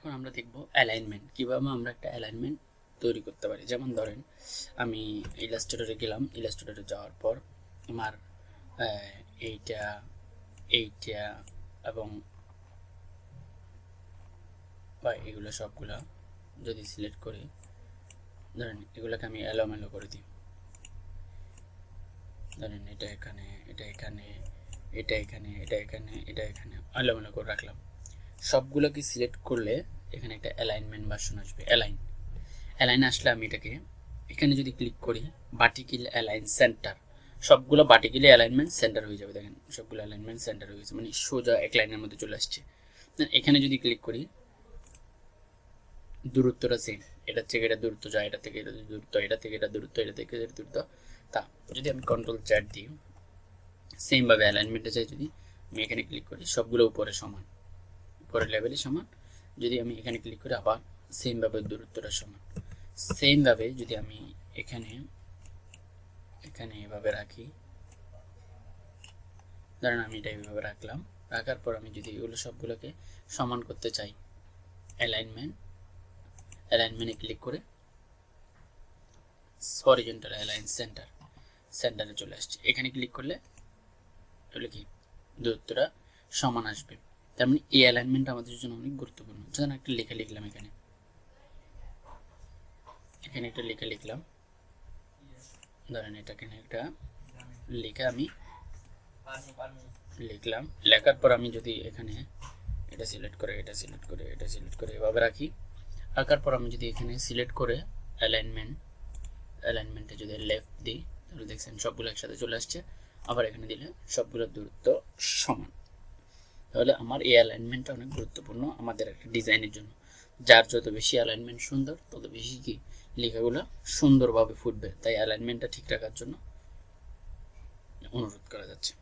এখন আমরা দেখব অ্যালাইনমেন্ট, কিভাবে আমরা একটা অ্যালাইনমেন্ট তৈরি করতে পারি। যেমন ধরেন আমি ইলাস্ট্রেটরে গেলাম, ইলাস্ট্রেটরে যাওয়ার পর আমার এইটা এইটা এবং বা এগুলো সবগুলা যদি সিলেক্ট করি, ধরেন এগুলোকে আমি এলোমেলো করে দিই। ধরেন এটা এখানে, এটা এখানে, এটা এখানে, এটা এখানে, এটা এখানে এলোমেলো করে রাখলাম। সবগুলোকে সিলেক্ট করলে এখানে একটা অ্যালাইনমেন্ট ভার্সন আসবে। অ্যালাইন আসলে আমি এটাকে এখানে যদি ক্লিক করি, ভার্টিক্যাল অ্যালাইন সেন্টার, সবগুলো ভার্টিক্যালি অ্যালাইনমেন্ট সেন্টার হয়ে যাবে। দেখেন সবগুলো অ্যালাইনমেন্ট সেন্টার হয়ে গেছে, মানে সোজা এক লাইনের মধ্যে চলে আসছে। এখানে যদি ক্লিক করি, দূরত্বটা সেম, এটা থেকে এটা দূরত্ব যায়, এটা থেকে এটা দূরত্ব, এটা থেকে এটা দূরত্ব, এটা থেকে এটা দূরত্ব। তা যদি আমি কন্ট্রোল জ্যাড দিই, সেম ভাবে অ্যালাইনমেন্টে চাই, যদি আমি এখানে ক্লিক করি সবগুলো উপরে সমান, উপরের লেভেলে সমান। যদি আমি এখানে ক্লিক করি আবার সেম ভাবে দূরত্বটা সমান। সেম ভাবে যদি আমি এখানে এখানে এভাবে রাখি, ধরেন আমি এটা এইভাবে রাখলাম, রাখার পর আমি যদি এগুলো সবগুলোকে সমান করতে চাই, অ্যালাইনমেন্টে ক্লিক করে হরিজন্টাল অ্যালাইন সেন্টারে চলে আসছে। এখানে ক্লিক করলে তাহলে কি দূরত্বটা সমান আসবে। তার মানে এই অ্যালাইনমেন্ট আমাদের জন্য অনেক গুরুত্বপূর্ণ। যেমন একটা লেখা লিখলাম, এখানে একটা লেখা লিখলাম, ধরেন এটা এখানে একটা লেখা আমি লিখলাম। লেখার পর আমি যদি এখানে এটা সিলেক্ট করে, এটা সিলেক্ট করে, এটা সিলেক্ট করে এভাবে রাখি, রাখার পর আমি যদি এখানে সিলেক্ট করে অ্যালাইনমেন্টে যদি লেফট দিই, তাহলে দেখছেন সবগুলো একসাথে চলে আসছে। আবার এখানে দিলে সবগুলোর দূরত্ব সমান। তাহলে আমার এই অ্যালাইনমেন্টটা অনেক গুরুত্বপূর্ণ আমাদের একটা ডিজাইনের জন্য। যার যত বেশি অ্যালাইনমেন্ট সুন্দর, তত বেশি কি লেখাগুলো সুন্দরভাবে ফুটবে। তাই অ্যালাইনমেন্টটা ঠিক রাখার জন্য অনুরোধ করা যাচ্ছে।